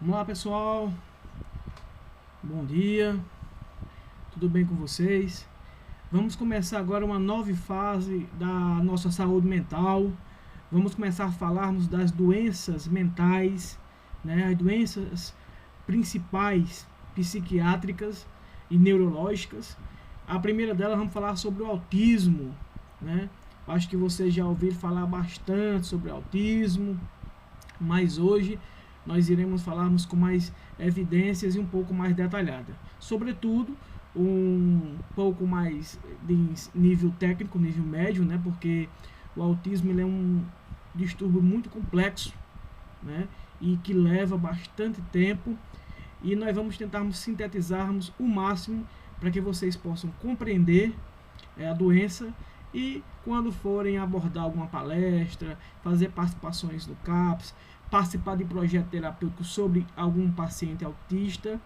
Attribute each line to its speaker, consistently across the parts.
Speaker 1: Vamos lá, pessoal. Bom dia. Tudo bem com vocês? Vamos começar agora uma nova fase da nossa saúde mental. Vamos começar a falarmos das doenças mentais, né? As doenças principais psiquiátricas e neurológicas. A primeira delas, vamos falar sobre o autismo, né? Acho que vocês já ouviram falar bastante sobre autismo, mas hoje nós iremos falarmos com mais evidências e um pouco mais detalhada. Sobretudo, um pouco mais de nível técnico, nível médio, né? Porque o autismo ele é um distúrbio muito complexo, né? E que leva bastante tempo, e nós vamos tentarmos sintetizarmos o máximo para que vocês possam compreender a doença, e quando forem abordar alguma palestra, fazer participações no CAPS, participar de projeto terapêutico sobre algum paciente autista,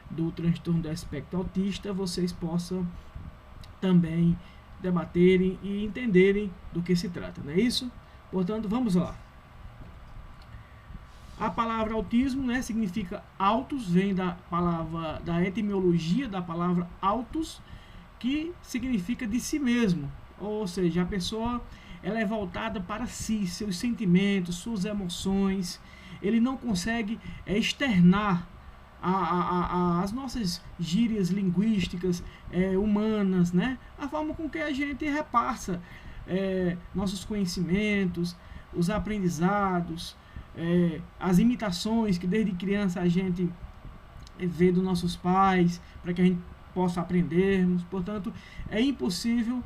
Speaker 1: do transtorno do espectro autista, vocês possam também debaterem e entenderem do que se trata, não é isso? Portanto, vamos lá. A palavra autismo, né, significa autos, vem da palavra, da etimologia da palavra autos, que significa de si mesmo, ou seja, a pessoa ela é voltada para si, seus sentimentos, suas emoções. Ele não consegue externar as nossas gírias linguísticas humanas, né? A forma com que a gente repassa nossos conhecimentos, os aprendizados, as imitações que desde criança a gente vê dos nossos pais, para que a gente possa aprendermos. Portanto, é impossível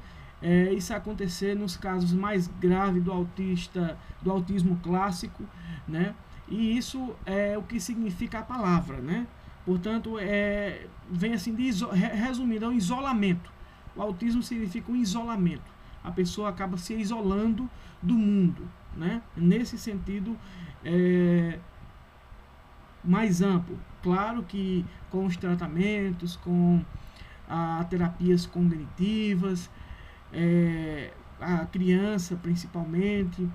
Speaker 1: isso acontecer nos casos mais graves do autismo clássico, né? E isso é o que significa a palavra, né? Portanto, vem assim, resumindo, é um isolamento. O autismo significa um isolamento. A pessoa acaba se isolando do mundo, né? Nesse sentido mais amplo. Claro que com os tratamentos, com terapias cognitivas, a criança principalmente,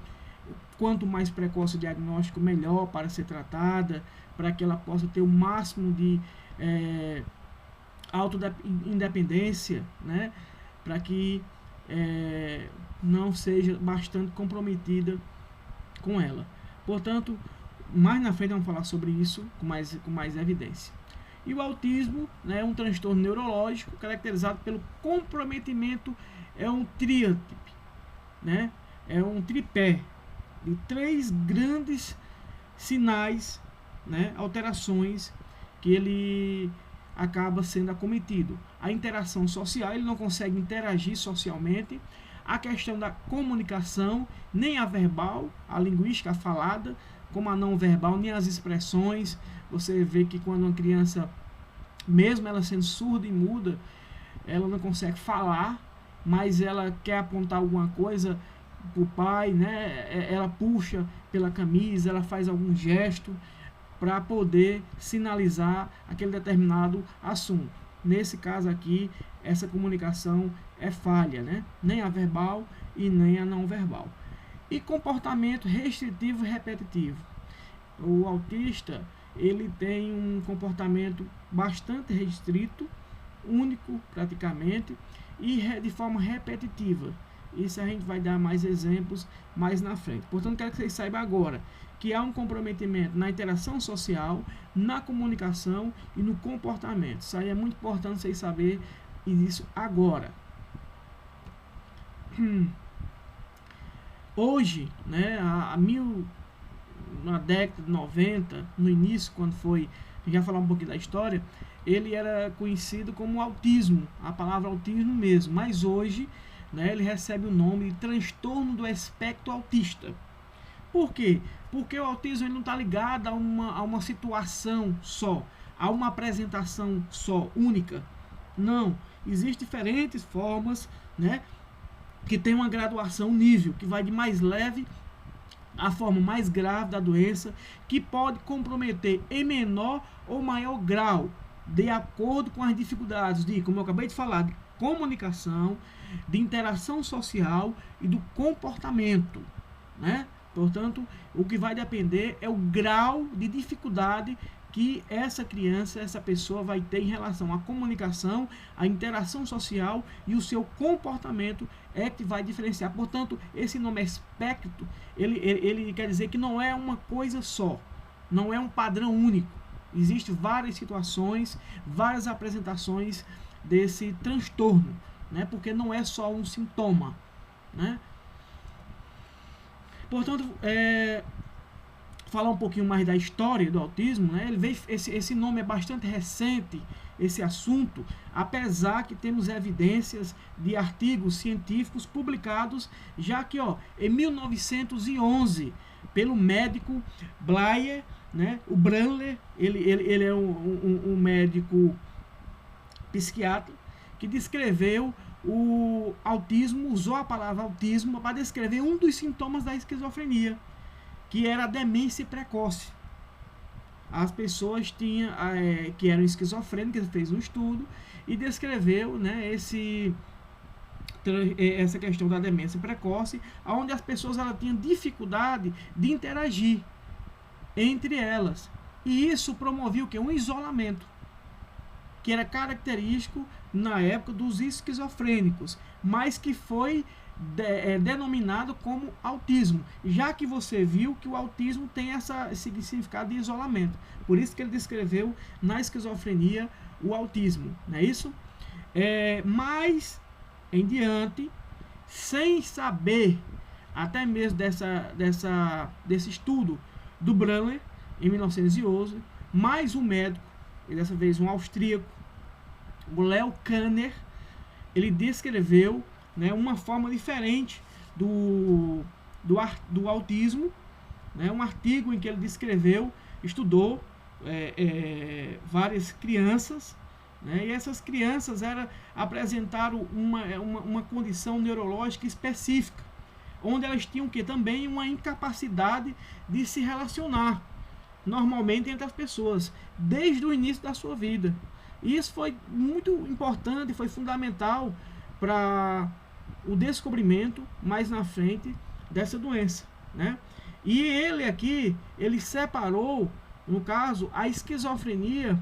Speaker 1: quanto mais precoce o diagnóstico, melhor para ser tratada, para que ela possa ter o máximo de autoindependência, né? Para que não seja bastante comprometida com ela. Portanto, mais na frente vamos falar sobre isso com mais evidência. E o autismo, né, é um transtorno neurológico caracterizado pelo comprometimento, é um tríade, né? É um tripé de 3 grandes sinais, né, alterações que ele acaba sendo acometido. A interação social, ele não consegue interagir socialmente. A questão da comunicação, nem a verbal, a linguística, a falada, como a não verbal, nem as expressões. Você vê que quando uma criança, mesmo ela sendo surda e muda, ela não consegue falar, mas ela quer apontar alguma coisa para o pai, né? Ela puxa pela camisa, ela faz algum gesto para poder sinalizar aquele determinado assunto. Nesse caso aqui, essa comunicação é falha, né? Nem a verbal e nem a não verbal. E comportamento restritivo e repetitivo. O autista, ele tem um comportamento bastante restrito, único praticamente, e de forma repetitiva. Isso a gente vai dar mais exemplos mais na frente. Portanto, quero que vocês saibam agora que há um comprometimento na interação social, na comunicação e no comportamento. Isso aí é muito importante vocês saberem isso agora. Hoje, né, na década de 90, no início, quando foi, já falar um pouquinho da história, ele era conhecido como autismo, a palavra autismo mesmo, mas hoje, né, ele recebe o nome de transtorno do espectro autista. Por quê? Porque o autismo ele não está ligado a uma situação só, a uma apresentação só, única. Não, existem diferentes formas, né, que tem uma graduação, um nível, que vai de mais leve a forma mais grave da doença, que pode comprometer em menor ou maior grau, de acordo com as dificuldades de, como eu acabei de falar, de comunicação, de interação social e do comportamento, né? Portanto, o que vai depender é o grau de dificuldade que essa criança, essa pessoa vai ter em relação à comunicação, à interação social e o seu comportamento é que vai diferenciar. Portanto, esse nome espectro, ele quer dizer que não é uma coisa só, não é um padrão único. Existem várias situações, várias apresentações desse transtorno, né? Porque não é só um sintoma, né? Portanto, falar um pouquinho mais da história do autismo, né? Ele veio, esse nome é bastante recente, esse assunto, apesar que temos evidências de artigos científicos publicados, já que em 1911, pelo médico Blair, né? O Brandler, ele é um médico psiquiatra que descreveu o autismo, usou a palavra autismo para descrever um dos sintomas da esquizofrenia, que era a demência precoce. As pessoas que eram esquizofrênicas, fez um estudo e descreveu, né, essa questão da demência precoce, onde as pessoas tinham dificuldade de interagir entre elas. E isso promovia o quê? Um isolamento, que era característico na época dos esquizofrênicos, mas que foi denominado como autismo, já que você viu que o autismo tem esse significado de isolamento. Por isso que ele descreveu na esquizofrenia o autismo, não é isso? Mais em diante, sem saber até mesmo desse estudo do Brandler, em 1911, mais um médico, e dessa vez um austríaco, o Leo Kanner, ele descreveu, né, uma forma diferente do autismo, né, um artigo em que ele estudou várias crianças, né, e essas crianças apresentaram uma condição neurológica específica, onde elas tinham também uma incapacidade de se relacionar normalmente entre as pessoas, desde o início da sua vida. E isso foi muito importante, foi fundamental para o descobrimento mais na frente dessa doença, né? E ele separou, no caso, a esquizofrenia,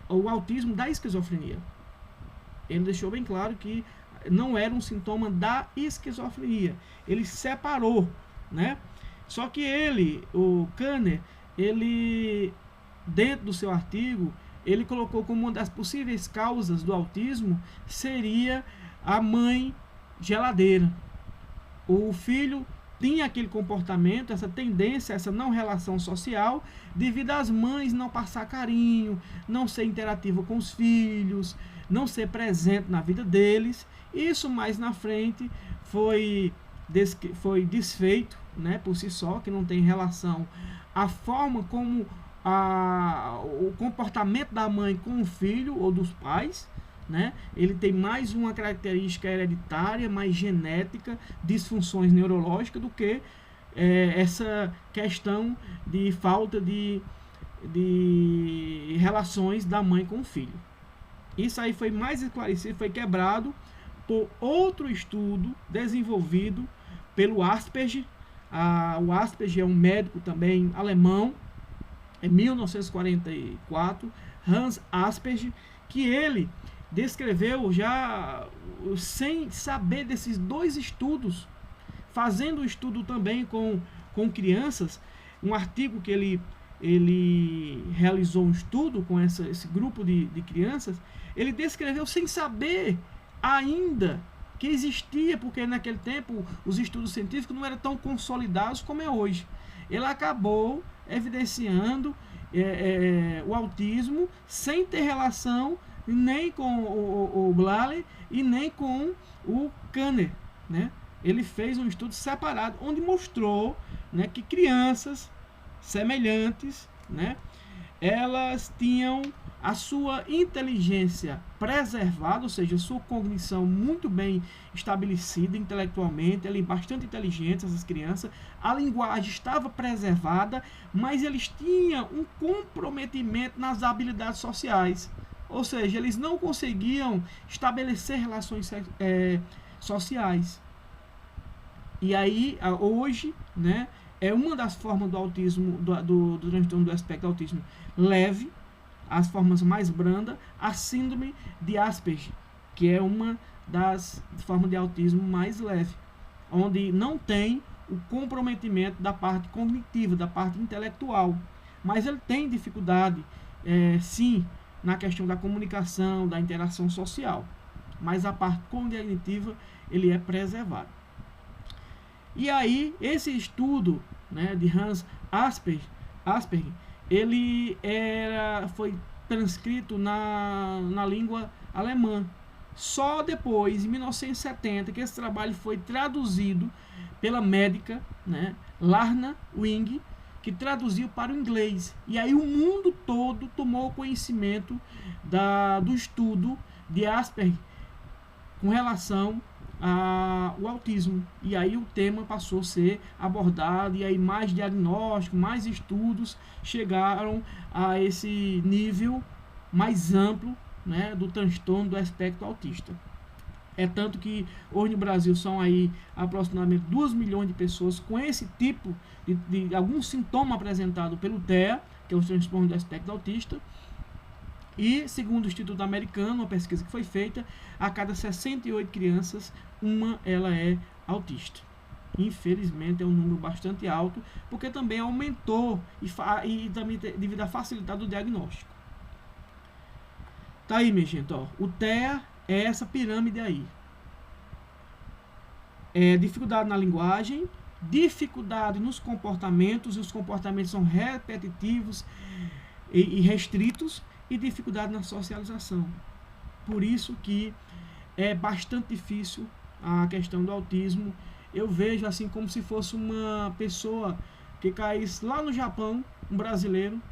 Speaker 1: o autismo da esquizofrenia. Ele deixou bem claro que não era um sintoma da esquizofrenia. Ele separou, né? Só que o Kanner, dentro do seu artigo, ele colocou como uma das possíveis causas do autismo seria a mãe geladeira. O filho tinha aquele comportamento, essa tendência, essa não relação social, devido às mães não passar carinho, não ser interativa com os filhos, não ser presente na vida deles. Isso mais na frente foi desfeito, né, por si só, que não tem relação à forma como o comportamento da mãe com o filho ou dos pais, né? Ele tem mais uma característica hereditária, mais genética, disfunções neurológicas, do que essa questão de falta de relações da mãe com o filho. Isso aí foi mais esclarecido, foi quebrado por outro estudo desenvolvido pelo Asperger. O Asperger é um médico também alemão, em 1944, Hans Asperger, que ele descreveu já, sem saber desses dois estudos, fazendo um estudo também com crianças, um artigo que ele realizou um estudo com esse grupo de crianças. Ele descreveu sem saber ainda que existia, porque naquele tempo os estudos científicos não eram tão consolidados como é hoje. Ele acabou evidenciando o autismo sem ter relação nem com o Blair e nem com o Kanner, né? Ele fez um estudo separado onde mostrou, né, que crianças semelhantes, né, elas tinham a sua inteligência preservada, ou seja, a sua cognição muito bem estabelecida intelectualmente, elas bastante inteligentes, essas crianças, a linguagem estava preservada, mas eles tinham um comprometimento nas habilidades sociais, ou seja, eles não conseguiam estabelecer relações sociais. E aí, hoje, né, é uma das formas do autismo, do transtorno do espectro do autismo leve, as formas mais brandas, a síndrome de Asperger, que é uma das formas de autismo mais leve, onde não tem o comprometimento da parte cognitiva, da parte intelectual, mas ele tem dificuldade, sim, na questão da comunicação, da interação social, mas a parte cognitiva ele é preservado. E aí, esse estudo, né, de Hans Asperger, ele foi transcrito na língua alemã. Só depois, em 1970, que esse trabalho foi traduzido pela médica, né, Larna Wing, que traduziu para o inglês. E aí o mundo todo tomou conhecimento do estudo de Asperger com relação ao autismo. E aí o tema passou a ser abordado, e aí mais diagnóstico, mais estudos chegaram a esse nível mais amplo, né, do transtorno do espectro autista. É tanto que hoje no Brasil são aí aproximadamente 2 milhões de pessoas com esse tipo de algum sintoma apresentado pelo TEA, que é o transtorno do espectro autista. E, segundo o Instituto Americano, uma pesquisa que foi feita, a cada 68 crianças, ela é autista. Infelizmente é um número bastante alto, porque também aumentou e também devido à facilidade do diagnóstico. Tá aí, minha gente, ó. O TEA é essa pirâmide aí. Dificuldade na linguagem, dificuldade nos comportamentos, e os comportamentos são repetitivos e restritos, e dificuldade na socialização. Por isso que é bastante difícil a questão do autismo. Eu vejo assim como se fosse uma pessoa que caísse lá no Japão, um brasileiro,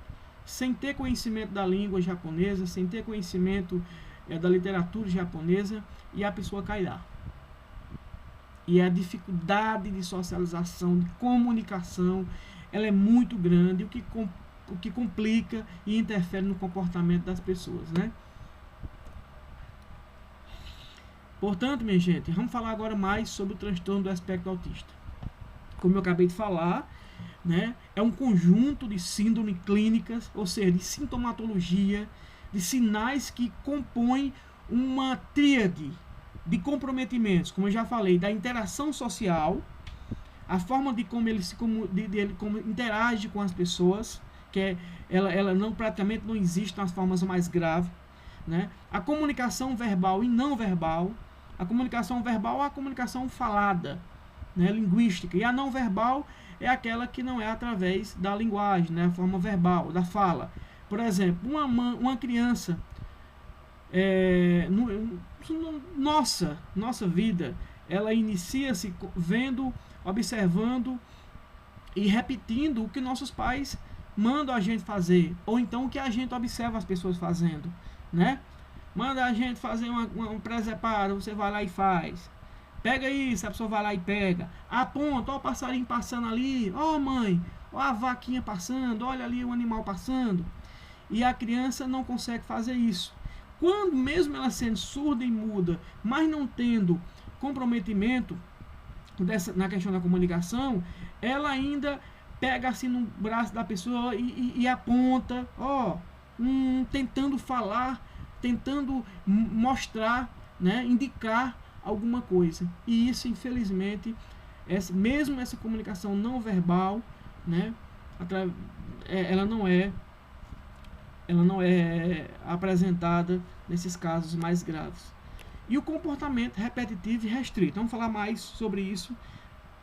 Speaker 1: sem ter conhecimento da língua japonesa, sem ter conhecimento da literatura japonesa, e a pessoa cai lá. E a dificuldade de socialização, de comunicação, ela é muito grande, o que complica e interfere no comportamento das pessoas, né? Portanto, minha gente, vamos falar agora mais sobre o transtorno do espectro autista. Como eu acabei de falar, né, é um conjunto de síndromes clínicas, ou seja, de sintomatologia, de sinais que compõem uma tríade de comprometimentos, como eu já falei, da interação social, a forma de como ele como interage com as pessoas, que ela não, praticamente não existe nas formas mais graves, né? A comunicação verbal e não verbal. A comunicação verbal é a comunicação falada, né, linguística, e a não verbal é aquela que não é através da linguagem, né, a forma verbal, da fala. Por exemplo, uma criança, nossa vida, ela inicia-se vendo, observando e repetindo o que nossos pais mandam a gente fazer, ou então o que a gente observa as pessoas fazendo, né? Manda a gente fazer um preseparo, você vai lá e faz. Pega isso, a pessoa vai lá e pega. Aponta, ó o passarinho passando ali, ó mãe, ó a vaquinha passando, olha ali o animal passando. E a criança não consegue fazer isso. Quando mesmo ela sendo surda e muda, mas não tendo comprometimento na questão da comunicação, ela ainda pega assim no braço da pessoa e aponta, ó, tentando falar, tentando mostrar, né, indicar alguma coisa. E isso, infelizmente, mesmo essa comunicação não verbal, né, ela não é apresentada nesses casos mais graves. E o comportamento repetitivo e restrito. Vamos falar mais sobre isso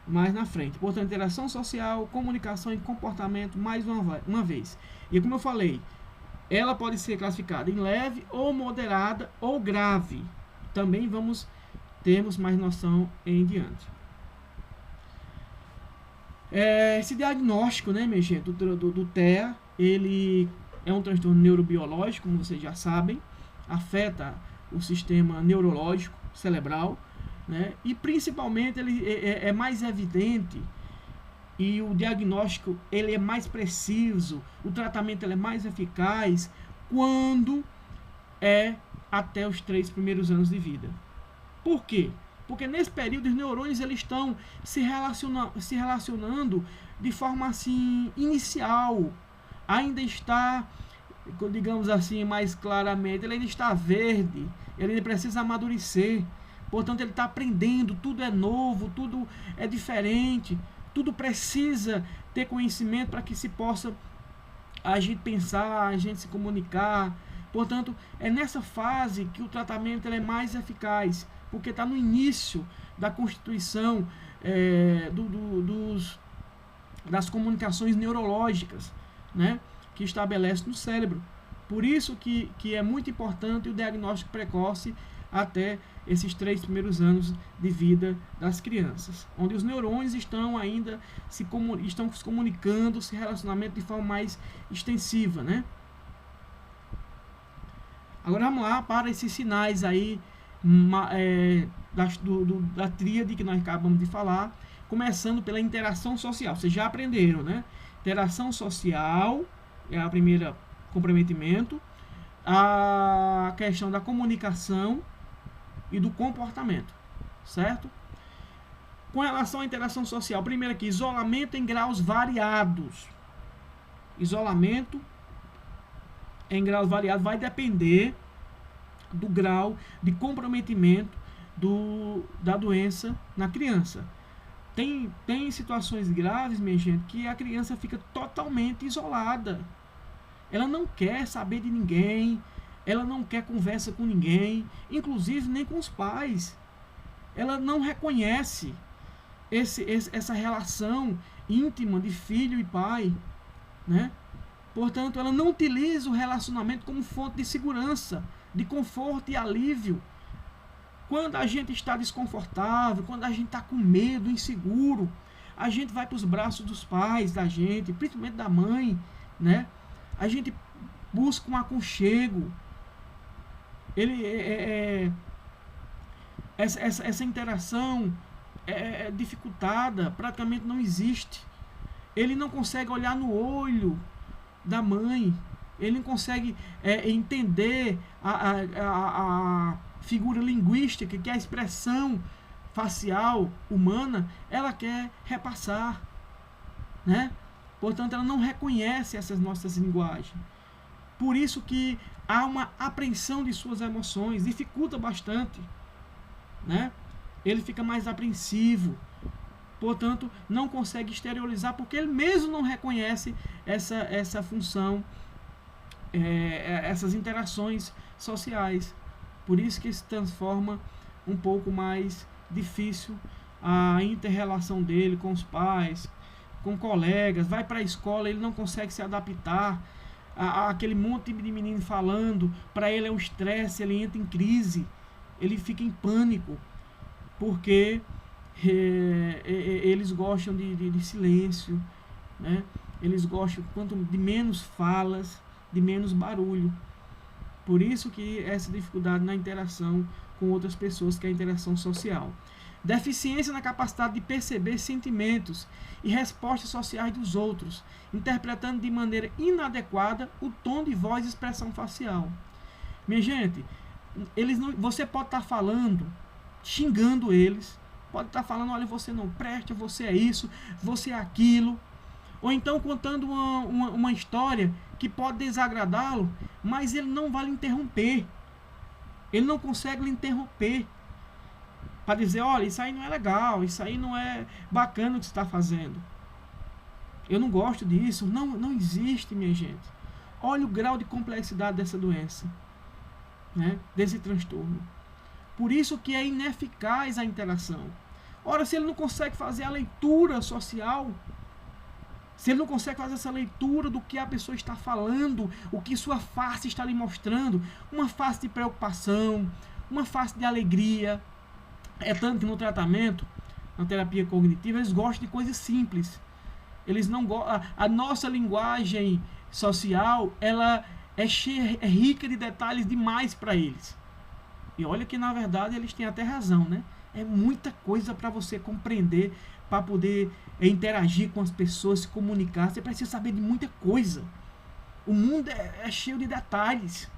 Speaker 1: mais na frente. Portanto, interação social, comunicação e comportamento mais uma vez. E como eu falei, ela pode ser classificada em leve ou moderada ou grave. Também termos mais noção em diante. Esse diagnóstico, né, minha gente, do TEA, ele é um transtorno neurobiológico, como vocês já sabem, afeta o sistema neurológico cerebral, né, e principalmente ele é mais evidente, e o diagnóstico ele é mais preciso, o tratamento ele é mais eficaz quando é até os 3 primeiros anos de vida. Por quê? Porque nesse período os neurônios eles estão se relacionando de forma assim inicial, ainda está, digamos assim, mais claramente, ele ainda está verde, ele ainda precisa amadurecer. Portanto, ele está aprendendo, tudo é novo, tudo é diferente, tudo precisa ter conhecimento para que se possa a gente pensar, a gente se comunicar. Portanto, é nessa fase que o tratamento ele é mais eficaz, porque está no início da constituição das comunicações neurológicas, né, que estabelece no cérebro. Por isso que é muito importante o diagnóstico precoce até esses 3 primeiros anos de vida das crianças, onde os neurônios estão ainda se comunicando, se relacionamento de forma mais extensiva, né? Agora vamos lá para esses sinais aí da tríade que nós acabamos de falar, começando pela interação social. Vocês já aprenderam, né? Interação social é a primeira comprometimento, a questão da comunicação e do comportamento, certo? Com relação à interação social, primeiro aqui, isolamento em graus variados. Isolamento em graus variados vai depender do grau de comprometimento da doença na criança. Tem situações graves, minha gente, que a criança fica totalmente isolada. Ela não quer saber de ninguém, ela não quer conversa com ninguém, inclusive nem com os pais. Ela não reconhece essa relação íntima de filho e pai, né? Portanto, ela não utiliza o relacionamento como fonte de segurança, de conforto e alívio. Quando a gente está desconfortável, quando a gente está com medo, inseguro, a gente vai para os braços dos pais da gente, principalmente da mãe, né? A gente busca um aconchego. Essa interação é dificultada, praticamente não existe. Ele não consegue olhar no olho da mãe, ele não consegue entender a figura linguística, que é a expressão facial humana, ela quer repassar, né? Portanto, ela não reconhece essas nossas linguagens. Por isso que há uma apreensão de suas emoções, dificulta bastante, né? Ele fica mais apreensivo, portanto, não consegue exteriorizar, porque ele mesmo não reconhece essa função, essas interações sociais. Por isso que se transforma um pouco mais difícil a inter-relação dele com os pais, com colegas, vai para a escola, ele não consegue se adaptar àquele monte de menino falando, para ele é um estresse, ele entra em crise, ele fica em pânico, porque eles gostam de silêncio, né? Eles gostam de menos falas, de menos barulho. Por isso que essa dificuldade na interação com outras pessoas, que é a interação social. Deficiência na capacidade de perceber sentimentos e respostas sociais dos outros, interpretando de maneira inadequada o tom de voz e expressão facial. Minha gente, você pode estar falando, xingando eles, pode estar falando, olha, você não presta, você é isso, você é aquilo, ou então contando uma história que pode desagradá-lo, mas ele não vai lhe interromper, ele não consegue lhe interromper, para dizer, olha, isso aí não é legal, isso aí não é bacana o que você está fazendo, eu não gosto disso. Não existe, minha gente. Olha o grau de complexidade dessa doença, né? Desse transtorno. Por isso que é ineficaz a interação. Ora, se ele não consegue fazer a leitura social, se ele não consegue fazer essa leitura do que a pessoa está falando, o que sua face está lhe mostrando, uma face de preocupação, uma face de alegria. É tanto que no tratamento, na terapia cognitiva, eles gostam de coisas simples. Eles não a nossa linguagem social, ela é rica de detalhes demais para eles. E olha que na verdade eles têm até razão, né? É muita coisa para você compreender, para poder interagir com as pessoas, se comunicar. Você precisa saber de muita coisa. O mundo é cheio de detalhes.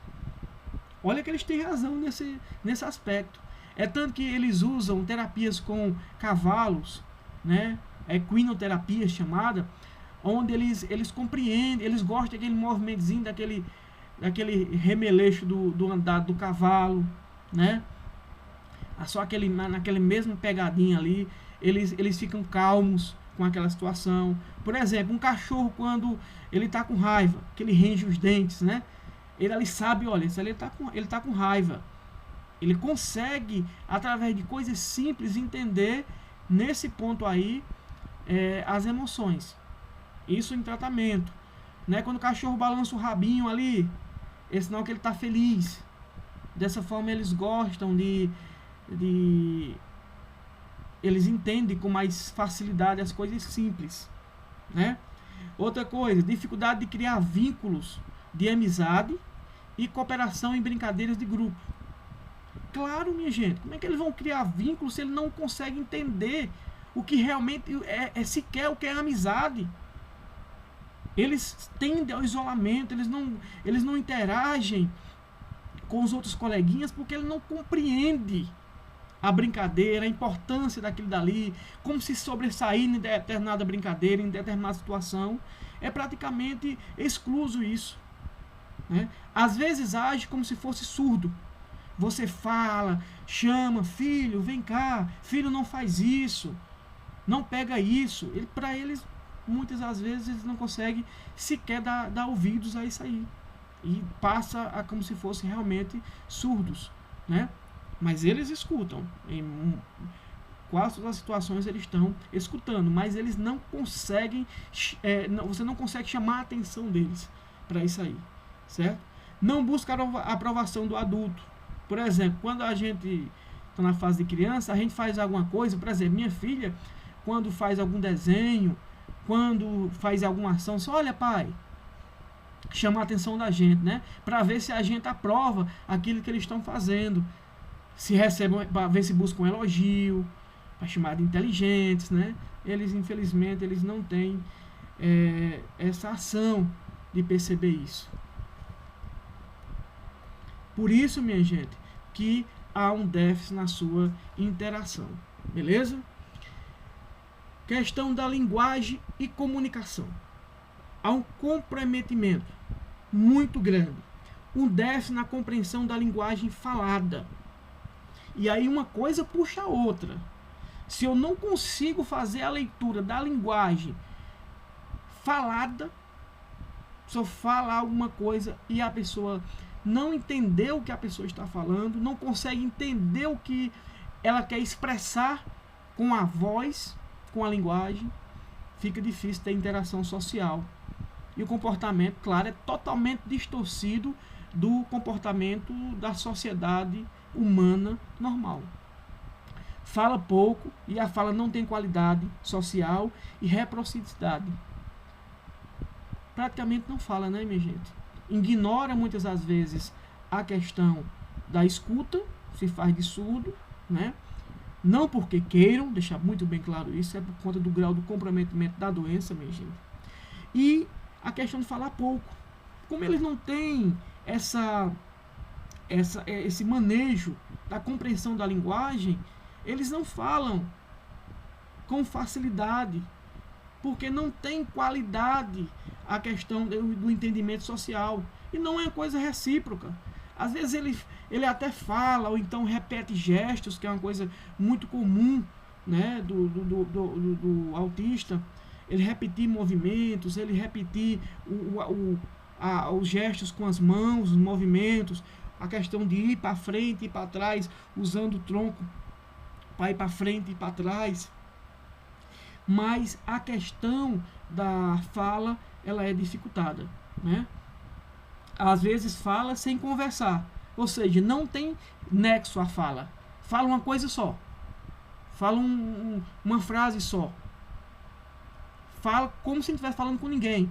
Speaker 1: Olha que eles têm razão nesse aspecto. É tanto que eles usam terapias com cavalos, né? a equinoterapia chamada, onde eles compreendem, eles gostam daquele movimentozinho, daquele remeleixo do andado do cavalo, né? Só naquele mesmo pegadinha ali, eles ficam calmos com aquela situação. Por exemplo, um cachorro, quando ele está com raiva, que ele range os dentes, né? Ele ali sabe, olha, ele tá com raiva. Ele consegue, através de coisas simples, entender nesse ponto aí as emoções. Isso em tratamento, né? Quando o cachorro balança o rabinho ali, é sinal que ele está feliz. Dessa forma eles gostam eles entendem com mais facilidade as coisas simples, né? Outra coisa, dificuldade de criar vínculos de amizade e cooperação em brincadeiras de grupo. Claro, minha gente, como é que eles vão criar vínculos se ele não consegue entender o que realmente sequer o que é amizade? Eles tendem ao isolamento, eles não interagem com os outros coleguinhas porque ele não compreende a brincadeira, a importância daquilo dali, como se sobressair em determinada brincadeira, em determinada situação. É praticamente excluso isso, né? Às vezes age como se fosse surdo. Você fala, chama, filho, vem cá, filho, não faz isso, não pega isso. Para eles, muitas das vezes, eles não conseguem sequer dar ouvidos a isso aí. E passa a como se fossem realmente surdos, né? Mas eles escutam. Em quase todas as situações eles estão escutando, mas eles não conseguem, você não consegue chamar a atenção deles para isso aí, certo? Não busca a aprovação do adulto. Por exemplo, quando a gente está na fase de criança, a gente faz alguma coisa, por exemplo, minha filha, quando faz algum desenho, quando faz alguma ação, só olha, pai, chama a atenção da gente, né? Para ver se a gente aprova aquilo que eles estão fazendo. Se recebem, para ver se buscam um elogio, para chamar de inteligentes, né? Eles, infelizmente, eles não têm essa ação de perceber isso. Por isso, minha gente, que há um déficit na sua interação. Beleza? Questão da linguagem e comunicação. Há um comprometimento muito grande. Um déficit na compreensão da linguagem falada. E aí uma coisa puxa a outra. Se eu não consigo fazer a leitura da linguagem falada, se eu falar alguma coisa e a pessoa não entender o que a pessoa está falando, não consegue entender o que ela quer expressar com a voz, com a linguagem, fica difícil ter interação social. E o comportamento, claro, é totalmente distorcido do comportamento da sociedade humana normal. Fala pouco e a fala não tem qualidade social e reciprocidade. Praticamente não fala, né, minha gente? Ignora muitas das vezes a questão da escuta, se faz de surdo, né? Não porque queiram, deixar muito bem claro isso, é por conta do grau do comprometimento da doença, minha gente. E a questão de falar pouco. Como eles não têm esse manejo da compreensão da linguagem, eles não falam com facilidade, porque não tem qualidade a questão do entendimento social. E não é uma coisa recíproca. Às vezes ele até fala, ou então repete gestos, que é uma coisa muito comum, né, do autista. Ele repetir movimentos, ele repetir os gestos com as mãos, os movimentos, a questão de ir para frente e para trás, usando o tronco para ir para frente e para trás. Mas a questão da fala, ela é dificultada, né? Às vezes fala sem conversar, ou seja, não tem nexo a fala. Fala uma coisa só, fala uma frase só, fala como se não estivesse falando com ninguém.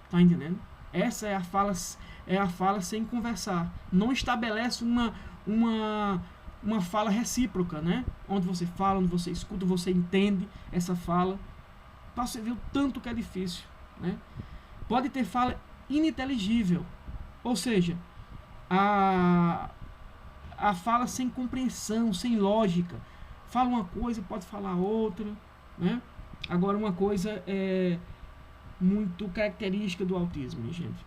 Speaker 1: Tá entendendo? Essa é a fala sem conversar. Não estabelece uma fala recíproca, né? Onde você fala, onde você escuta, você entende essa fala. Para você ver o tanto que é difícil, né? Pode ter fala ininteligível, ou seja, a fala sem compreensão, sem lógica. Fala uma coisa, pode falar outra, né? Agora, uma coisa é muito característica do autismo, minha gente.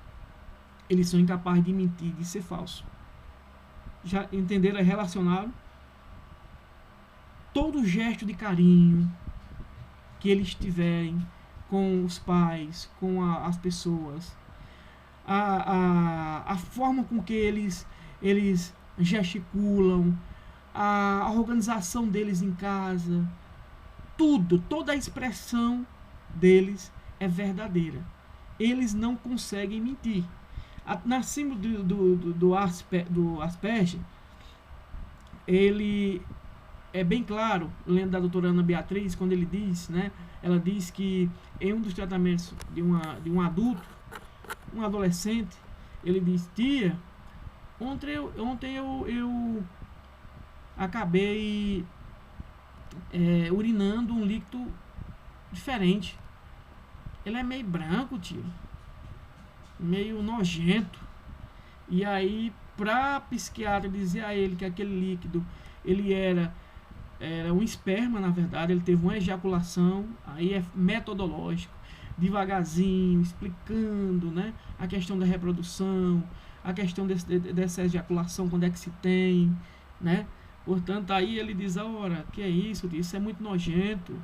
Speaker 1: Eles são incapazes de mentir, de ser falso. Já entenderam? Relacionaram todo gesto de carinho que eles tiverem com os pais, com as pessoas, a forma com que eles gesticulam, a organização deles em casa, toda a expressão deles é verdadeira. Eles não conseguem mentir. Na síndrome do Asperger, ele é bem claro, lendo da doutora Ana Beatriz, quando ele diz, né, ela diz que em um dos tratamentos de um adulto, um adolescente, ele diz: tia, ontem eu acabei urinando um líquido diferente. Ele é meio branco, tio, meio nojento. E aí, pra psiquiatra dizer a ele que aquele líquido ele era um esperma, na verdade, ele teve uma ejaculação, aí é metodológico, devagarzinho, explicando, né, a questão da reprodução, a questão dessa ejaculação, quando é que se tem, né? Portanto, aí ele diz: ora, que é isso? Isso é muito nojento.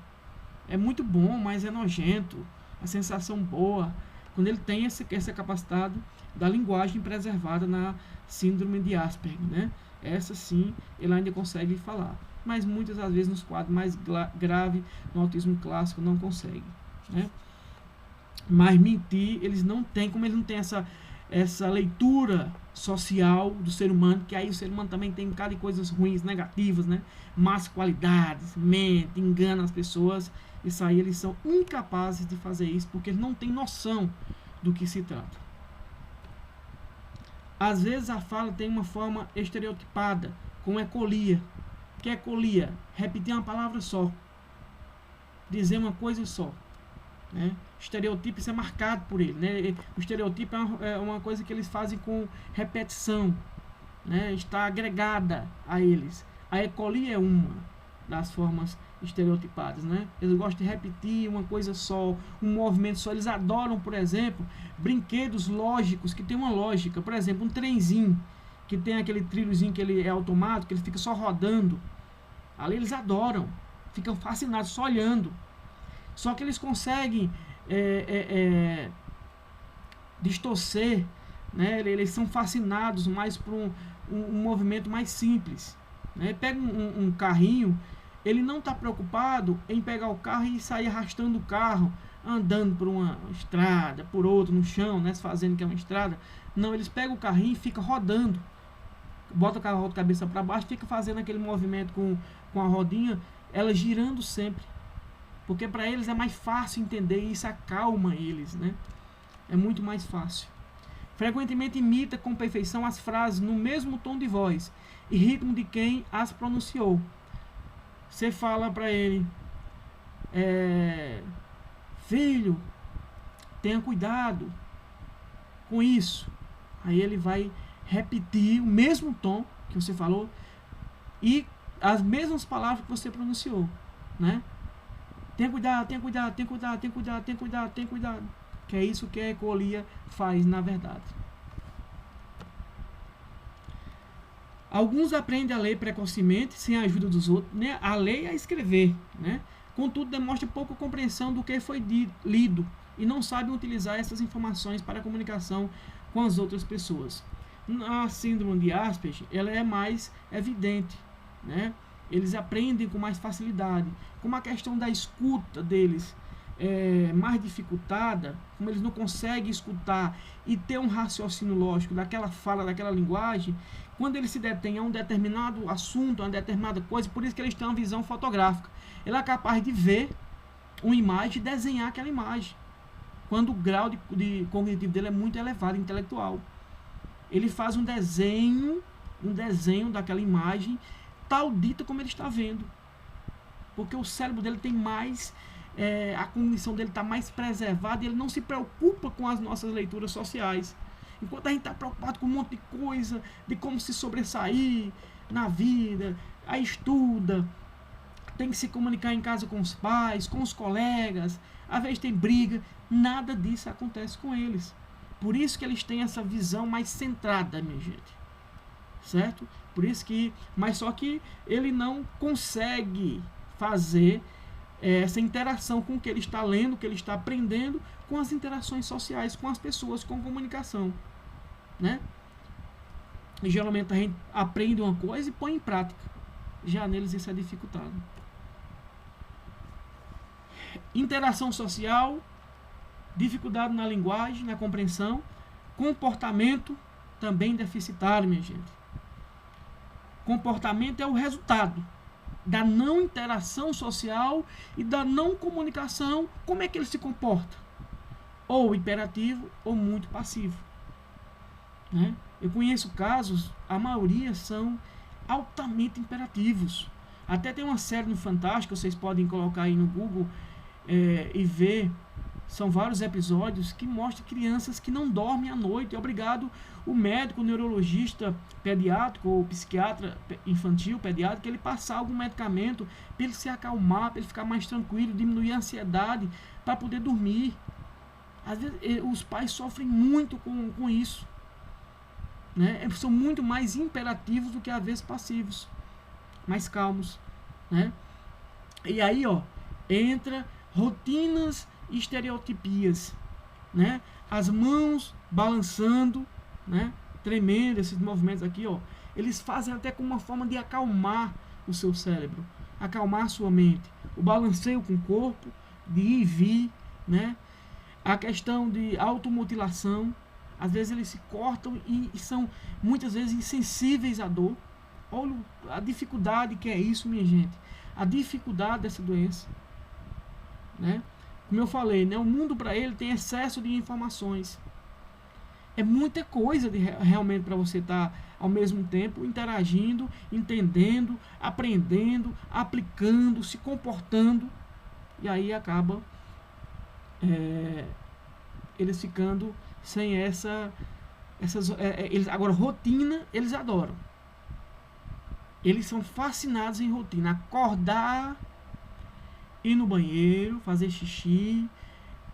Speaker 1: É muito bom, mas é nojento. A sensação boa, quando ele tem essa capacidade da linguagem preservada na síndrome de Asperger, né? Essa sim, ele ainda consegue falar. Mas muitas das vezes nos quadros mais graves, no autismo clássico, não consegue, né? Mas mentir, eles não têm, como eles não têm essa leitura social do ser humano, que aí o ser humano também tem um bocado de coisas ruins, negativas, né? Más qualidades, mente, engana as pessoas. Isso aí eles são incapazes de fazer isso, porque eles não têm noção do que se trata. Às vezes a fala tem uma forma estereotipada, como ecolia. O que é ecolia? Repetir uma palavra só, dizer uma coisa só, né? Estereotipo, isso é marcado por ele, né? O estereotipo é uma coisa que eles fazem com repetição, né? Está agregada a eles. A ecolia é uma das formas estereotipadas, né? Eles gostam de repetir uma coisa só, um movimento só. Eles adoram, por exemplo, brinquedos lógicos que tem uma lógica. Por exemplo, um trenzinho que tem aquele trilhozinho que ele é automático, que ele fica só rodando. Ali eles adoram, ficam fascinados só olhando. Só que eles conseguem distorcer, né? Eles são fascinados mais por um movimento mais simples, né? Pega um carrinho, ele não está preocupado em pegar o carro e sair arrastando o carro, andando por uma estrada, por outra, no chão, né? Fazendo que é uma estrada. Não, eles pegam o carrinho e ficam rodando. Bota o carro de cabeça para baixo, fica fazendo aquele movimento com a rodinha, ela girando sempre. Porque para eles é mais fácil entender e isso acalma eles, né? É muito mais fácil. Frequentemente imita com perfeição as frases no mesmo tom de voz e ritmo de quem as pronunciou. Você fala para ele: filho, tenha cuidado com isso. Aí ele vai repetir o mesmo tom que você falou e as mesmas palavras que você pronunciou, né? Tenha cuidado, tenha cuidado, tenha cuidado, tenha cuidado, tenha cuidado, tenha cuidado. Que é isso que a ecolia faz, na verdade. Alguns aprendem a ler precocemente, sem a ajuda dos outros, né? A ler e a escrever, né? Contudo, demonstra pouca compreensão do que foi lido e não sabem utilizar essas informações para a comunicação com as outras pessoas. A síndrome de Asperger, ela é mais evidente, né? Eles aprendem com mais facilidade. Como a questão da escuta deles é mais dificultada, como eles não conseguem escutar e ter um raciocínio lógico daquela fala, daquela linguagem, quando eles se detêm a um determinado assunto, a uma determinada coisa, por isso que eles têm uma visão fotográfica. Ele é capaz de ver uma imagem e desenhar aquela imagem, quando o grau de cognitivo dele é muito elevado, intelectual. Ele faz um desenho daquela imagem tal dita como ele está vendo, porque o cérebro dele tem mais, a cognição dele está mais preservada e ele não se preocupa com as nossas leituras sociais. Enquanto a gente está preocupado com um monte de coisa, de como se sobressair na vida, aí estuda, tem que se comunicar em casa com os pais, com os colegas, às vezes tem briga, nada disso acontece com eles. Por isso que eles têm essa visão mais centrada, minha gente. Certo? Por isso que, mas só que ele não consegue fazer essa interação com o que ele está lendo, o que ele está aprendendo, com as interações sociais, com as pessoas, com comunicação, né? E geralmente a gente aprende uma coisa e põe em prática. Já neles isso é dificultado. Interação social, dificuldade na linguagem, na compreensão, comportamento também deficitário, minha gente. Comportamento é o resultado da não interação social e da não comunicação. Como é que ele se comporta? Ou hiperativo ou muito passivo, né? Eu conheço casos, a maioria são altamente imperativos. Até tem uma série no Fantástico, vocês podem colocar aí no Google e ver. São vários episódios que mostram crianças que não dormem à noite. É obrigado o médico, o neurologista pediátrico ou psiquiatra infantil, pediátrico, ele passar algum medicamento para ele se acalmar, para ele ficar mais tranquilo, diminuir a ansiedade, para poder dormir. Às vezes os pais sofrem muito com isso, né? São muito mais imperativos do que às vezes passivos, mais calmos, né? E aí, entra rotinas e estereotipias, né? As mãos balançando, né? Tremendo, esses movimentos aqui, eles fazem até como uma forma de acalmar o seu cérebro, acalmar a sua mente. O balanceio com o corpo, de ir e vir, né? A questão de automutilação, às vezes eles se cortam e são muitas vezes insensíveis à dor. Olha a dificuldade que é isso, minha gente. A dificuldade dessa doença, né? Como eu falei, né? O mundo para ele tem excesso de informações. É muita coisa realmente para você estar ao mesmo tempo interagindo, entendendo, aprendendo, aplicando, se comportando. E aí acaba eles ficando sem agora, rotina, eles adoram. Eles são fascinados em rotina. Acordar, ir no banheiro, fazer xixi,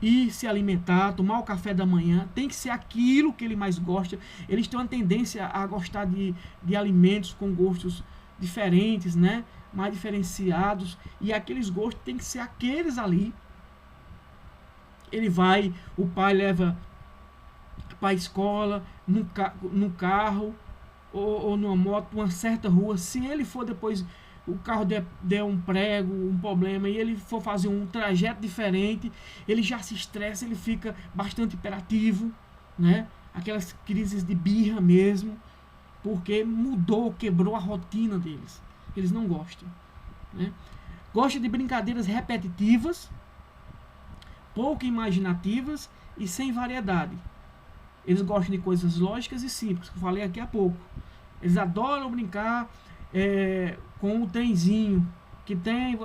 Speaker 1: ir se alimentar, tomar o café da manhã, tem que ser aquilo que ele mais gosta. Eles têm uma tendência a gostar de alimentos com gostos diferentes, né? Mais diferenciados, e aqueles gostos tem que ser aqueles ali. O pai leva para a escola, no carro, ou numa moto, uma certa rua. Se ele for depois, o carro der um prego, um problema, e ele for fazer um trajeto diferente, ele já se estressa, ele fica bastante hiperativo, né? Aquelas crises de birra mesmo, porque mudou, quebrou a rotina deles. Eles não gostam, né? Gostam de brincadeiras repetitivas, pouco imaginativas e sem variedade. Eles gostam de coisas lógicas e simples, que eu falei aqui há pouco. Eles adoram brincar com o trenzinho, que tem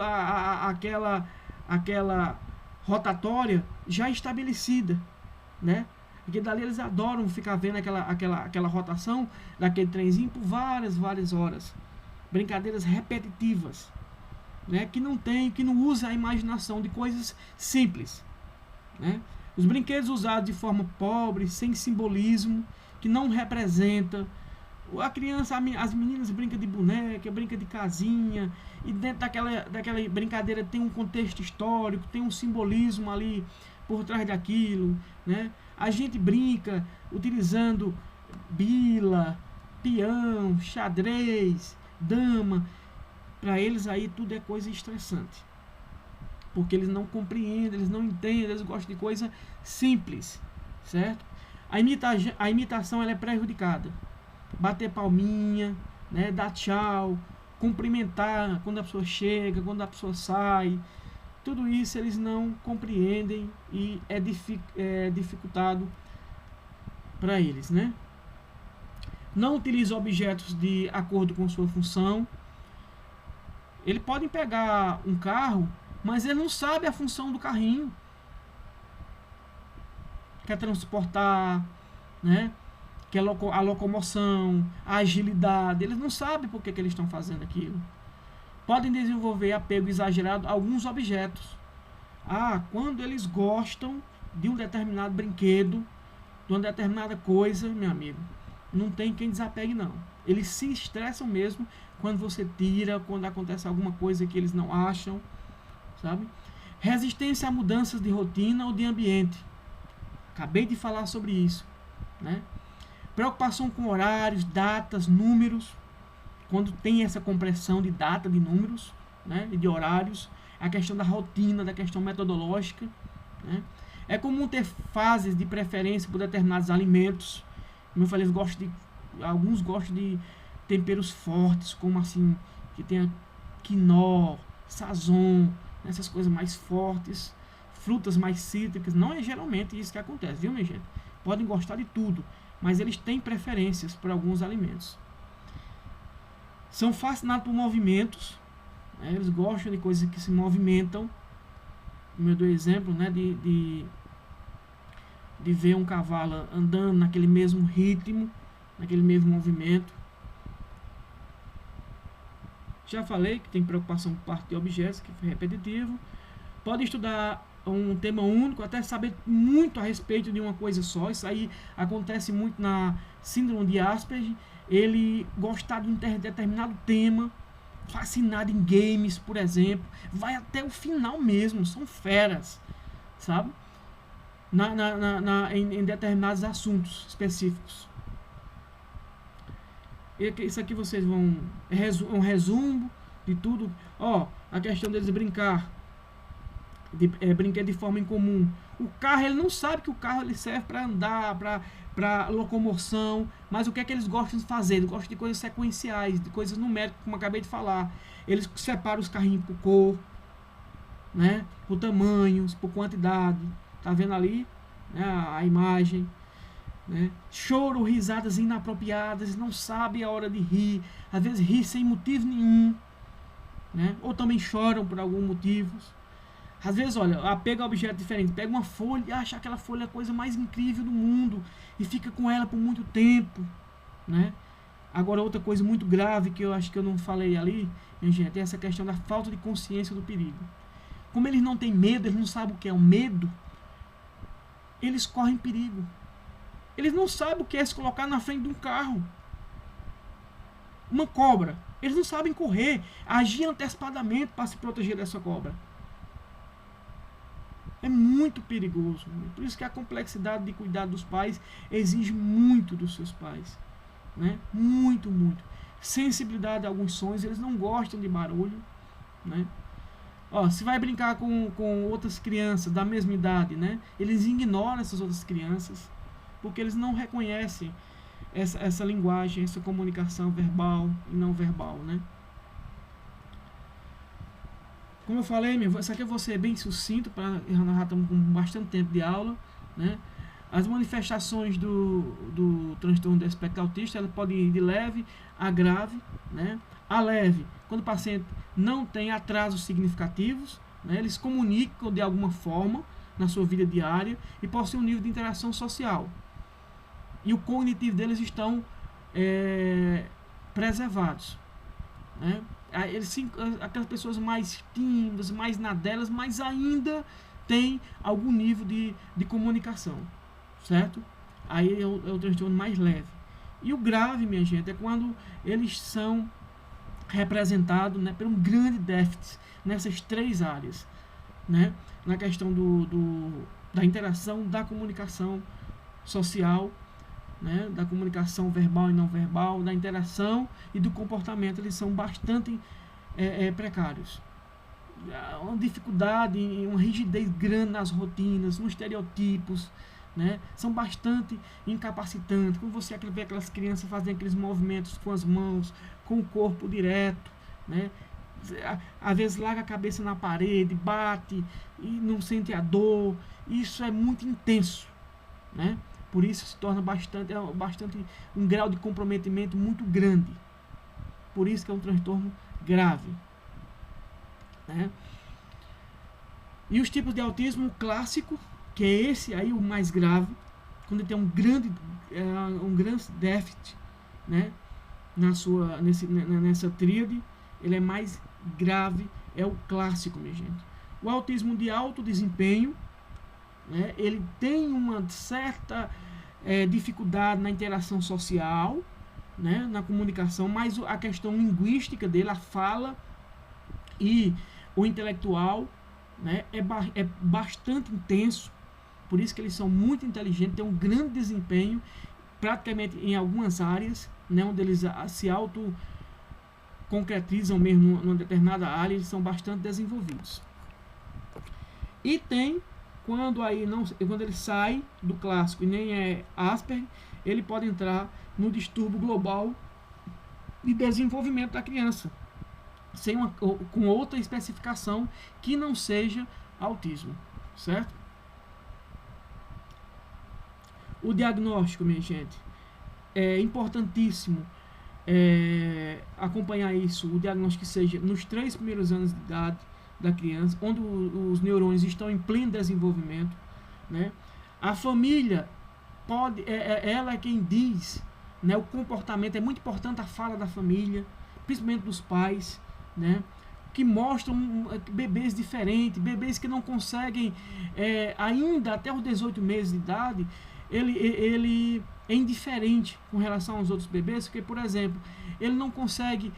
Speaker 1: aquela rotatória já estabelecida, né? Porque dali eles adoram ficar vendo aquela rotação daquele trenzinho por várias horas. Brincadeiras repetitivas, né? Que não usa a imaginação, de coisas simples, né? Os brinquedos usados de forma pobre, sem simbolismo, que não representa. A criança, as meninas brincam de boneca, brincam de casinha, e dentro daquela brincadeira tem um contexto histórico, tem um simbolismo ali por trás daquilo, né? A gente brinca utilizando bila, peão, xadrez, dama. Para eles aí tudo é coisa estressante, porque eles não compreendem, eles não entendem, eles gostam de coisa simples, certo? A imitação ela é prejudicada. Bater palminha, né, dar tchau, cumprimentar quando a pessoa chega, quando a pessoa sai, tudo isso eles não compreendem e é dificultado para eles, né? Não utiliza objetos de acordo com sua função. Eles podem pegar um carro, mas ele não sabe a função do carrinho. Quer transportar, né? Que é a locomoção, a agilidade. Eles não sabem por que eles estão fazendo aquilo. Podem desenvolver apego exagerado a alguns objetos. Quando eles gostam de um determinado brinquedo, de uma determinada coisa, meu amigo, não tem quem desapegue, não. Eles se estressam mesmo quando você tira, quando acontece alguma coisa que eles não acham, sabe? Resistência a mudanças de rotina ou de ambiente. Acabei de falar sobre isso, né? Preocupação com horários, datas, números. Quando tem essa compressão de data, de números, né, e de horários, a questão da rotina, da questão metodológica, né? É comum ter fases de preferência por determinados alimentos. Como eu falei, alguns gostam de temperos fortes, como assim, que tenha quinó, sazon, essas coisas mais fortes, frutas mais cítricas. Não é geralmente isso que acontece, viu, minha gente? Podem gostar de tudo, mas eles têm preferências por alguns alimentos. São fascinados por movimentos, né? Eles gostam de coisas que se movimentam. Como eu dou exemplo, né, de ver um cavalo andando naquele mesmo ritmo, naquele mesmo movimento. Já falei que tem preocupação com parte de objetos, que foi repetitivo. Pode estudar um tema único, até saber muito a respeito de uma coisa só. Isso aí acontece muito na síndrome de Asperger. Ele gostar de um determinado tema, fascinado em games, por exemplo, vai até o final mesmo, são feras, sabe? Em determinados assuntos específicos. Isso aqui vocês vão... um resumo de tudo. A questão deles brincar. Brinquedo de forma incomum. O carro, ele não sabe que o carro ele serve para andar, para locomoção, mas o que é que eles gostam de fazer? Eles gostam de coisas sequenciais, de coisas numéricas, como eu acabei de falar. Eles separam os carrinhos por cor, né? Por tamanhos, por quantidade. Tá vendo ali, né, a imagem, né? Choro, risadas inapropriadas, não sabe a hora de rir, às vezes ri sem motivo nenhum, né? Ou também choram por algum motivo. Às vezes, olha, pega objeto diferente, pega uma folha e acha aquela folha a coisa mais incrível do mundo e fica com ela por muito tempo, né? Agora, outra coisa muito grave que eu acho que eu não falei ali, minha gente, é essa questão da falta de consciência do perigo. Como eles não têm medo, eles não sabem o que é o medo, eles correm perigo. Eles não sabem o que é se colocar na frente de um carro. Uma cobra, eles não sabem correr, agir antecipadamente para se proteger dessa cobra. É muito perigoso. Por isso que a complexidade de cuidar dos pais exige muito dos seus pais, né? Muito, muito. Sensibilidade a alguns sons, eles não gostam de barulho, né? Se vai brincar com outras crianças da mesma idade, né? Eles ignoram essas outras crianças, porque eles não reconhecem essa linguagem, essa comunicação verbal e não verbal, né? Como eu falei, isso aqui eu vou ser bem sucinto, nós já estamos com bastante tempo de aula, né? As manifestações do transtorno do espectro autista, ela pode ir de leve a grave, né? A leve, quando o paciente não tem atrasos significativos, né? Eles comunicam de alguma forma na sua vida diária e possuem um nível de interação social. E o cognitivo deles estão preservados, né? Aquelas pessoas mais tímidas, mais na delas, mas ainda tem algum nível de comunicação, certo? Aí é o transtorno mais leve. E o grave, minha gente, é quando eles são representados, né, por um grande déficit nessas três áreas, né? Na questão da interação, da comunicação social, né, da comunicação verbal e não verbal, da interação e do comportamento. Eles são bastante precários. Uma dificuldade, uma rigidez grande nas rotinas, nos estereotipos, né, são bastante incapacitantes. Quando você vê aquelas crianças fazendo aqueles movimentos com as mãos, com o corpo direto, né, às vezes larga a cabeça na parede, bate e não sente a dor. Isso é muito intenso, né? Por isso se torna bastante um grau de comprometimento muito grande. Por isso que é um transtorno grave, né? E os tipos de autismo clássico, que é esse aí o mais grave, quando tem um grande déficit, né, nessa tríade, ele é mais grave, é o clássico, minha gente. O autismo de alto desempenho, né, ele tem uma certa dificuldade na interação social, né, na comunicação, mas a questão linguística dele, a fala e o intelectual, né, é bastante intenso. Por isso que eles são muito inteligentes, têm um grande desempenho, praticamente em algumas áreas, né, onde eles se concretizam mesmo numa determinada área, eles são bastante desenvolvidos. E tem, quando ele sai do clássico e nem é Asperger, ele pode entrar no distúrbio global de desenvolvimento da criança, com outra especificação que não seja autismo, certo? O diagnóstico, minha gente, é importantíssimo acompanhar isso, o diagnóstico que seja nos 3 primeiros anos de idade da criança, onde os neurônios estão em pleno desenvolvimento, né? A família ela é quem diz, né, o comportamento, é muito importante a fala da família, principalmente dos pais, né, que mostram bebês diferentes, bebês que não conseguem ainda até os 18 meses de idade, ele é indiferente com relação aos outros bebês, porque, por exemplo, ele não consegue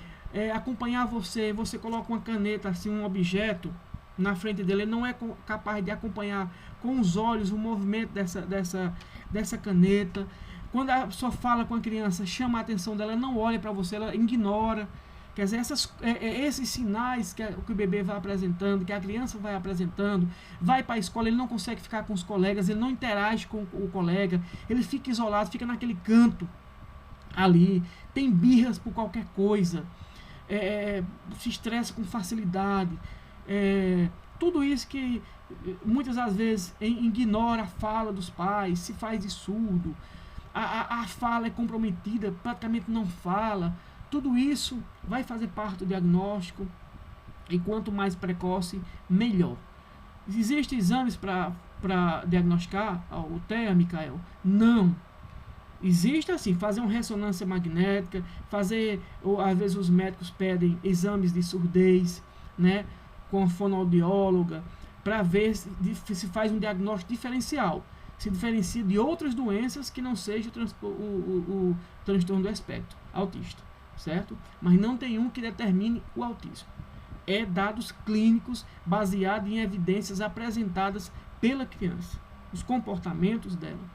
Speaker 1: acompanhar você coloca uma caneta, assim, um objeto na frente dele, ele não é capaz de acompanhar com os olhos o movimento dessa caneta. Quando a pessoa fala com a criança, chama a atenção dela, não olha para você, ela ignora. Quer dizer, esses sinais que o bebê vai apresentando, que a criança vai apresentando, vai para a escola, ele não consegue ficar com os colegas, ele não interage com o colega, ele fica isolado, fica naquele canto ali, tem birras por qualquer coisa, se estressa com facilidade, tudo isso que muitas das vezes ignora a fala dos pais, se faz de surdo, a fala é comprometida, praticamente não fala. Tudo isso vai fazer parte do diagnóstico, e quanto mais precoce, melhor. Existem exames para diagnosticar o TEA, Micael? Não. Existe assim, fazer uma ressonância magnética, às vezes os médicos pedem exames de surdez, né, com a fonoaudióloga, para ver se faz um diagnóstico diferencial, se diferencia de outras doenças que não seja o transtorno do espectro autista, certo? Mas não tem um que determine o autismo. É dados clínicos baseados em evidências apresentadas pela criança, os comportamentos dela.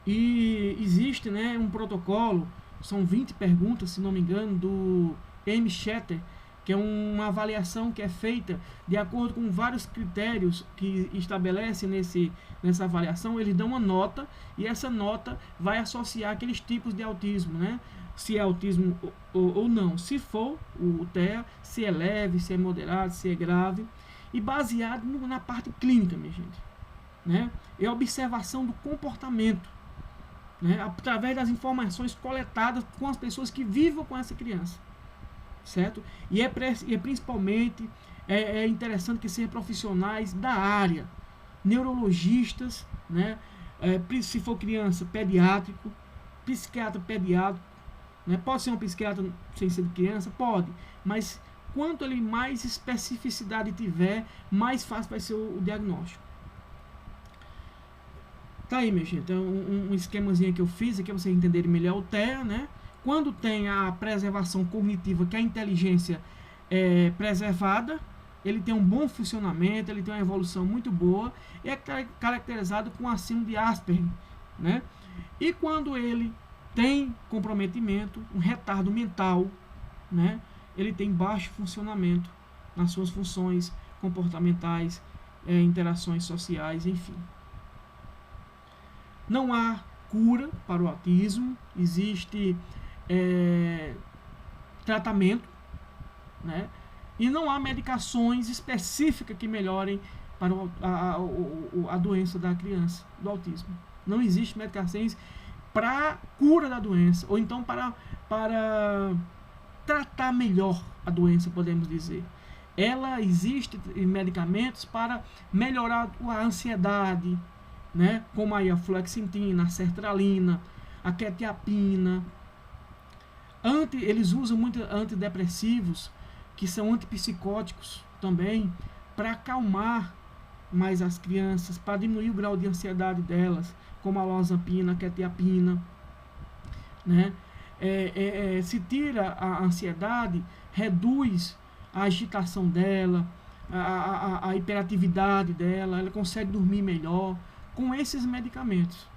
Speaker 1: E existe, né, um protocolo, são 20 perguntas, se não me engano, do M. Schetter, que é uma avaliação que é feita de acordo com vários critérios que estabelecem nessa avaliação. Eles dão uma nota, e essa nota vai associar aqueles tipos de autismo, né? Se é autismo ou não. Se for o TEA, se é leve, se é moderado, se é grave. E baseado na parte clínica, minha gente, né? É a observação do comportamento, né? Através das informações coletadas com as pessoas que vivem com essa criança. Certo? E principalmente interessante que sejam profissionais da área, neurologistas, né? Se for criança, pediátrico, psiquiatra pediátrico, né? Pode ser um psiquiatra sem ser de criança? Pode, mas quanto ele mais especificidade tiver, mais fácil vai ser o diagnóstico. Tá aí, minha gente, então, um esquemazinho que eu fiz aqui para vocês entenderem melhor o TEA, né? Quando tem a preservação cognitiva, que a inteligência é preservada, ele tem um bom funcionamento, ele tem uma evolução muito boa, e é caracterizado com a síndrome de Asperger, né? E quando ele tem comprometimento, um retardo mental, né? Ele tem baixo funcionamento nas suas funções comportamentais, interações sociais, enfim. Não há cura para o autismo, existe tratamento, né? E não há medicações específicas que melhorem para a doença da criança, do autismo. Não existe medicações para cura da doença, ou então para tratar melhor a doença, podemos dizer. Ela existe em medicamentos para melhorar a ansiedade, né? Como aí a fluoxetina, a sertralina, a quetiapina, Eles usam muito antidepressivos, que são antipsicóticos também, para acalmar mais as crianças, para diminuir o grau de ansiedade delas, como a lorazepina, a quetiapina, né? Se tira a ansiedade, reduz a agitação dela, a hiperatividade dela, ela consegue dormir melhor com esses medicamentos,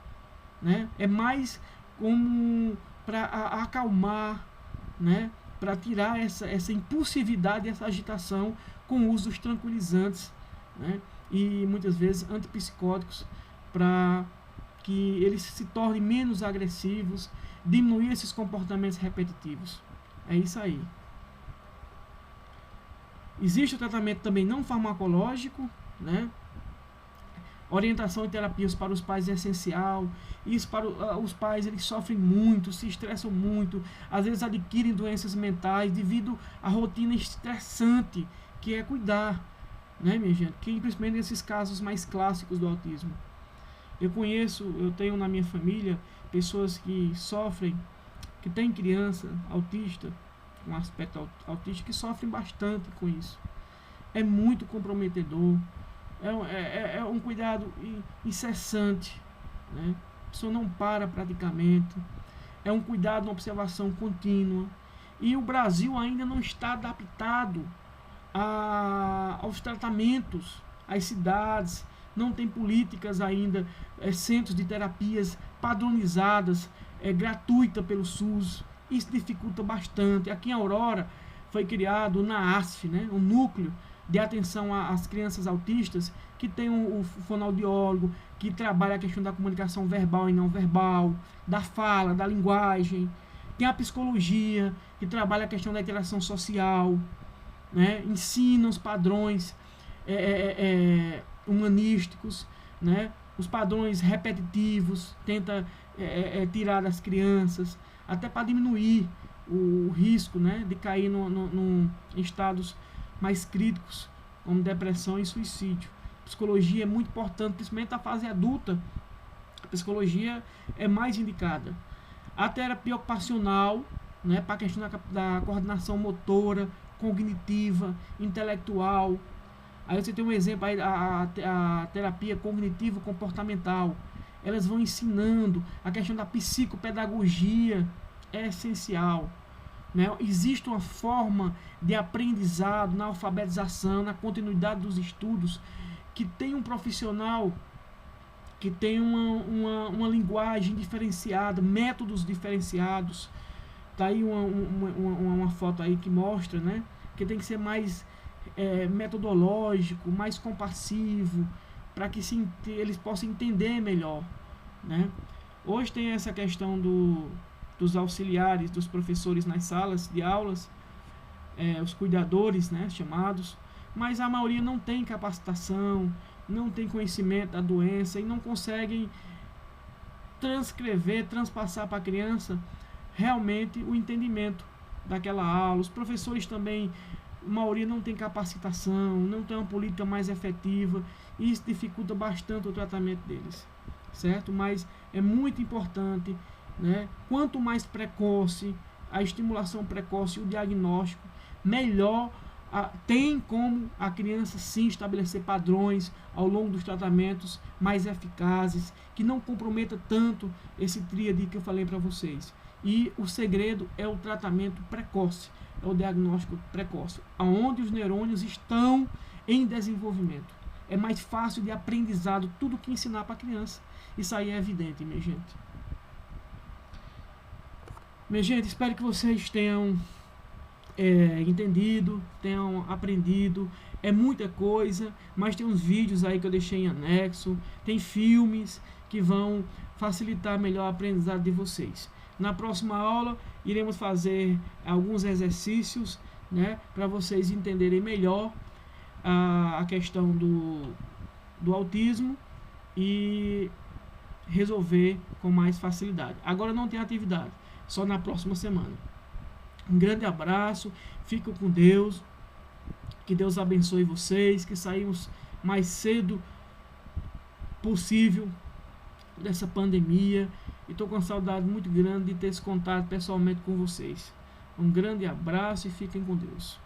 Speaker 1: né? É mais como para acalmar, né? Para tirar essa impulsividade, essa agitação com o uso dos tranquilizantes, né? E muitas vezes antipsicóticos, para que eles se tornem menos agressivos, diminuir esses comportamentos repetitivos. É isso aí. Existe o tratamento também não farmacológico, né? Orientação e terapias para os pais é essencial. Isso para os pais, eles sofrem muito, se estressam muito, às vezes adquirem doenças mentais devido à rotina estressante que é cuidar, né, minha gente? Que principalmente nesses casos mais clássicos do autismo. Eu tenho na minha família pessoas que sofrem, que têm criança autista, com aspecto autista, que sofrem bastante com isso. É muito comprometedor. É um cuidado incessante, né? A pessoa não para praticamente. É um cuidado, uma observação contínua. E o Brasil ainda não está adaptado aos tratamentos, às cidades. Não tem políticas ainda, centros de terapias padronizadas, gratuita pelo SUS. Isso dificulta bastante. Aqui em Aurora foi criado o NAASF, né? Um núcleo de atenção às crianças autistas, que tem o fonoaudiólogo, que trabalha a questão da comunicação verbal e não verbal, da fala, da linguagem. Tem a psicologia, que trabalha a questão da interação social, né? Ensina os padrões humanísticos, né? Os padrões repetitivos, tenta tirar das crianças, até para diminuir o risco, né? De cair em estados mais críticos, como depressão e suicídio. Psicologia é muito importante, principalmente na fase adulta. A psicologia é mais indicada. A terapia ocupacional, né, para a questão da coordenação motora, cognitiva, intelectual. Aí você tem um exemplo aí, a terapia cognitivo-comportamental. Elas vão ensinando a questão da psicopedagogia, é essencial. Né? Existe uma forma de aprendizado na alfabetização, na continuidade dos estudos, que tem um profissional que tem uma linguagem diferenciada, métodos diferenciados. Tá aí uma foto aí que mostra, né, que tem que ser mais metodológico, mais compassivo, para que eles possam entender melhor, né? Hoje tem essa questão dos auxiliares, dos professores nas salas de aulas, os cuidadores, né, chamados, mas a maioria não tem capacitação, não tem conhecimento da doença e não conseguem transpassar para a criança realmente o entendimento daquela aula. Os professores também, a maioria não tem capacitação, não tem uma política mais efetiva, e isso dificulta bastante o tratamento deles, certo? Mas é muito importante, né? Quanto mais precoce a estimulação precoce e o diagnóstico, melhor tem como a criança sim estabelecer padrões ao longo dos tratamentos mais eficazes, que não comprometa tanto esse tríade que eu falei para vocês. E o segredo é o tratamento precoce, é o diagnóstico precoce, onde os neurônios estão em desenvolvimento. É mais fácil de aprendizado tudo que ensinar para a criança. Isso aí é evidente, minha gente. Minha gente, espero que vocês tenham entendido, tenham aprendido. É muita coisa, mas tem uns vídeos aí que eu deixei em anexo, tem filmes que vão facilitar melhor o aprendizado de vocês. Na próxima aula iremos fazer alguns exercícios, né, para vocês entenderem melhor a questão do autismo e resolver com mais facilidade. Agora não tem atividade, só na próxima semana. Um grande abraço, fiquem com Deus, que Deus abençoe vocês, que saímos mais cedo possível dessa pandemia, e estou com saudade muito grande de ter esse contato pessoalmente com vocês. Um grande abraço e fiquem com Deus.